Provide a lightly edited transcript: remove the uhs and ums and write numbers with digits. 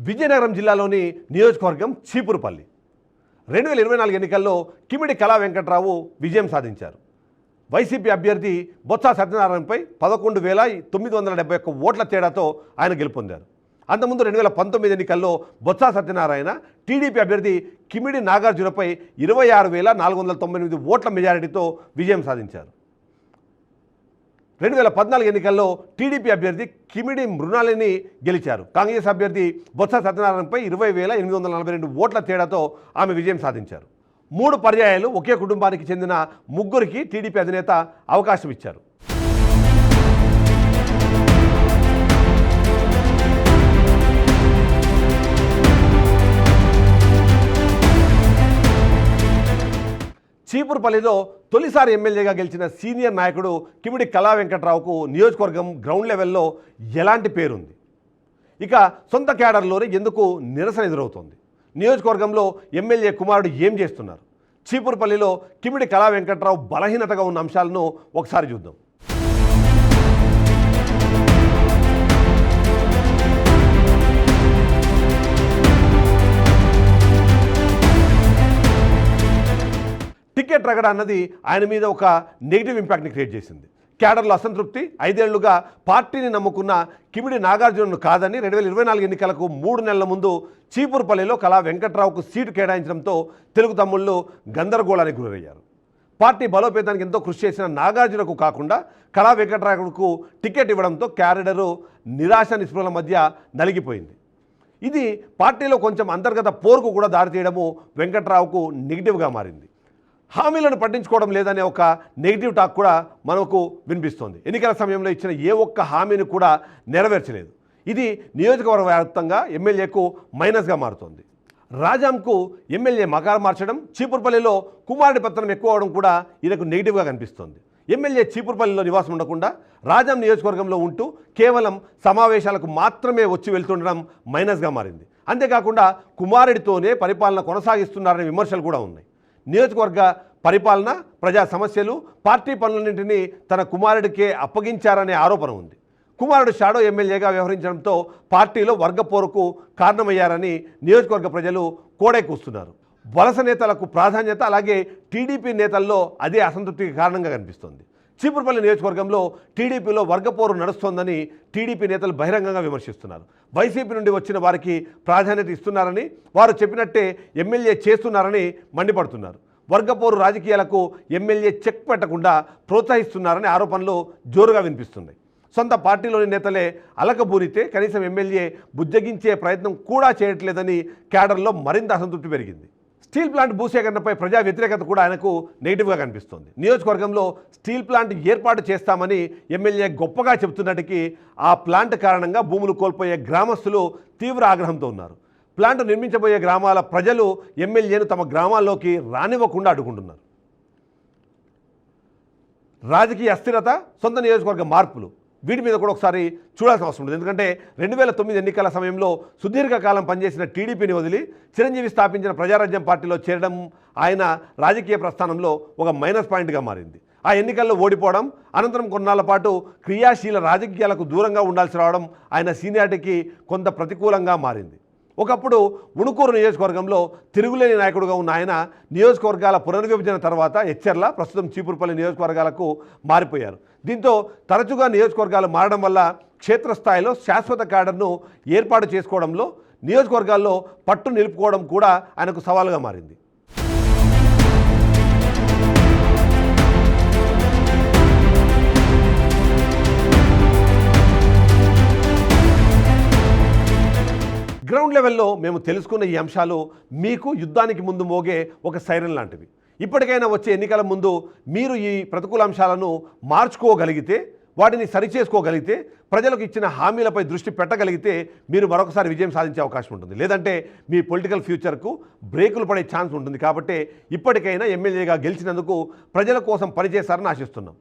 విజయనగరం జిల్లాలోని నియోజకవర్గం చీపురుపల్లి 2024 ఎన్నికల్లో కిమిడి కళా వెంకట్రావు విజయం సాధించారు. వైసీపీ అభ్యర్థి బొత్స సత్యనారాయణపై 11,971 ఓట్ల తేడాతో ఆయన గెలుపొందారు. అంతకుముందు 2019 ఎన్నికల్లో బొత్స సత్యనారాయణ టీడీపీ అభ్యర్థి కిమిడి నాగార్జునపై 26,498 ఓట్ల మెజారిటీతో విజయం సాధించారు. 2014 ఎన్నికల్లో టీడీపీ అభ్యర్థి కిమిడి మృణాలిని గెలిచారు. కాంగ్రెస్ అభ్యర్థి బొత్స సత్యనారాయణపై 20,842 ఓట్ల తేడాతో ఆమె విజయం సాధించారు. 3 పర్యాయాలు ఒకే కుటుంబానికి చెందిన ముగ్గురికి టీడీపీ అధినేత అవకాశం ఇచ్చారు. చీపురుపల్లిలో తొలిసారి ఎమ్మెల్యేగా గెలిచిన సీనియర్ నాయకుడు కిమిడి కళా వెంకట్రావుకు నియోజకవర్గం గ్రౌండ్ లెవెల్లో ఎలాంటి పేరుంది? ఇక సొంత క్యాడర్లోనే ఎందుకు నిరసన ఎదురవుతోంది? నియోజకవర్గంలో ఎమ్మెల్యే కుమారుడు ఏం చేస్తున్నారు? చీపురుపల్లిలో కిమిడి కళా వెంకట్రావు బలహీనతగా ఉన్న అంశాలను ఒకసారి చూద్దాం. టికెట్ రగడ అన్నది ఆయన మీద ఒక నెగిటివ్ ఇంపాక్ట్ని క్రియేట్ చేసింది. క్యాడర్లో అసంతృప్తి, 5 ఏళ్లుగా పార్టీని నమ్ముకున్న కిమిడి నాగార్జునను కాదని 2024 ఎన్నికలకు 3 నెలల ముందు చీపురుపల్లిలో కళా వెంకట్రావుకు సీటు కేటాయించడంతో తెలుగు తమ్ముళ్ళు గందరగోళానికి గురయ్యారు. పార్టీ బలోపేతానికి ఎంతో కృషి చేసిన నాగార్జునకు కాకుండా కళా వెంకట్రావుకు టికెట్ ఇవ్వడంతో క్యాడరు నిరాశ నిస్పృహల మధ్య నలిగిపోయింది. ఇది పార్టీలో కొంచెం అంతర్గత పోరుకు కూడా దారితీయడము వెంకట్రావుకు నెగిటివ్గా మారింది. హామీలను పట్టించుకోవడం లేదనే ఒక నెగిటివ్ టాక్ కూడా మనకు వినిపిస్తోంది. ఎన్నికల సమయంలో ఇచ్చిన ఏ ఒక్క హామీని కూడా నెరవేర్చలేదు. ఇది నియోజకవర్గ వ్యాప్తంగా ఎమ్మెల్యేకు మైనస్గా మారుతోంది. రాజాంకు ఎమ్మెల్యే మకారు మార్చడం, చీపురుపల్లిలో కుమారుడి పత్రం ఎక్కువ అవడం కూడా ఈయనకు నెగిటివ్గా కనిపిస్తోంది. ఎమ్మెల్యే చీపురుపల్లిలో నివాసం ఉండకుండా రాజాం నియోజకవర్గంలో ఉంటూ కేవలం సమావేశాలకు మాత్రమే వచ్చి వెళ్తుండడం మైనస్గా మారింది. అంతేకాకుండా కుమారుడితోనే పరిపాలన కొనసాగిస్తున్నారనే విమర్శలు కూడా ఉన్నాయి. నియోజకవర్గ పరిపాలన, ప్రజా సమస్యలు, పార్టీ పనులన్నింటినీ తన కుమారుడికే అప్పగించారనే ఆరోపణ ఉంది. కుమారుడు షాడో ఎమ్మెల్యేగా వ్యవహరించడంతో పార్టీలో వర్గపోరుకు కారణమయ్యారని నియోజకవర్గ ప్రజలు కోడై కూస్తున్నారు. వలస నేతలకు ప్రాధాన్యత, అలాగే టీడీపీ నేతల్లో అదే అసంతృప్తికి కారణంగా కనిపిస్తోంది. చీపురుపల్లి నియోజకవర్గంలో టీడీపీలో వర్గపోరు నడుస్తోందని టీడీపీ నేతలు బహిరంగంగా విమర్శిస్తున్నారు. వైసీపీ నుండి వచ్చిన వారికి ప్రాధాన్యత ఇస్తున్నారని, వారు చెప్పినట్టే ఎమ్మెల్యే చేస్తున్నారని మండిపడుతున్నారు. వర్గపోరు రాజకీయాలకు ఎమ్మెల్యే చెక్ పెట్టకుండా ప్రోత్సహిస్తున్నారని ఆరోపణలు జోరుగా వినిపిస్తున్నాయి. సొంత పార్టీలోని నేతలే అలకబూరితే కనీసం ఎమ్మెల్యే బుజ్జగించే ప్రయత్నం కూడా చేయట్లేదని క్యాడర్లో మరింత అసంతృప్తి పెరిగింది. స్టీల్ ప్లాంట్ భూసేకరణపై ప్రజా వ్యతిరేకత కూడా ఆయనకు నెగిటివ్గా కనిపిస్తోంది. నియోజకవర్గంలో స్టీల్ ప్లాంట్ ఏర్పాటు చేస్తామని ఎమ్మెల్యే గొప్పగా చెబుతున్నట్టుకి ఆ ప్లాంట్ కారణంగా భూములు కోల్పోయే గ్రామస్తులు తీవ్ర ఆగ్రహంతో ఉన్నారు. ప్లాంట్ నిర్మించబోయే గ్రామాల ప్రజలు ఎమ్మెల్యేను తమ గ్రామాల్లోకి రానివ్వకుండా అడ్డుకుంటున్నారు. రాజకీయ అస్థిరత, సొంత నియోజకవర్గ మార్పులు, వీటి మీద కూడా ఒకసారి చూడాల్సిన అవసరం ఉంటుంది. ఎందుకంటే 2009 ఎన్నికల సమయంలో సుదీర్ఘకాలం పనిచేసిన టీడీపీని వదిలి చిరంజీవి స్థాపించిన ప్రజారాజ్యం పార్టీలో చేరడం ఆయన రాజకీయ ప్రస్థానంలో ఒక మైనస్ పాయింట్గా మారింది. ఆ ఎన్నికల్లో ఓడిపోవడం, అనంతరం కొన్నాళ్ల పాటు క్రియాశీల రాజకీయాలకు దూరంగా ఉండాల్సి రావడం ఆయన సీనియారిటీకి కొంత ప్రతికూలంగా మారింది. ఒకప్పుడు ఉణుకూరు నియోజకవర్గంలో తిరుగులేని నాయకుడుగా ఉన్న ఆయన నియోజకవర్గాల పునర్విభజన తర్వాత ఎచ్చెర్ల, ప్రస్తుతం చీపురుపల్లి నియోజకవర్గాలకు మారిపోయారు. దీంతో తరచుగా నియోజకవర్గాలు మారడం వల్ల క్షేత్రస్థాయిలో శాశ్వత క్యాడర్ను ఏర్పాటు చేసుకోవడంలో, నియోజకవర్గాల్లో పట్టు నిలుపుకోవడం కూడా ఆయనకు సవాలుగా మారింది. గ్రౌండ్ లెవెల్లో మేము తెలుసుకున్న ఈ అంశాలు మీకు యుద్ధానికి ముందు మోగే ఒక సైరన్ లాంటివి. ఇప్పటికైనా వచ్చే ఎన్నికల ముందు మీరు ఈ ప్రతికూల అంశాలను మార్చుకోగలిగితే, వాటిని సరిచేసుకోగలిగితే, ప్రజలకు ఇచ్చిన హామీలపై దృష్టి పెట్టగలిగితే మీరు మరొకసారి విజయం సాధించే అవకాశం ఉంటుంది. లేదంటే మీ పొలిటికల్ ఫ్యూచర్కు బ్రేకులు పడే ఛాన్స్ ఉంటుంది. కాబట్టి ఇప్పటికైనా ఎమ్మెల్యేగా గెలిచినందుకు ప్రజల కోసం పనిచేస్తారని ఆశిస్తున్నాం.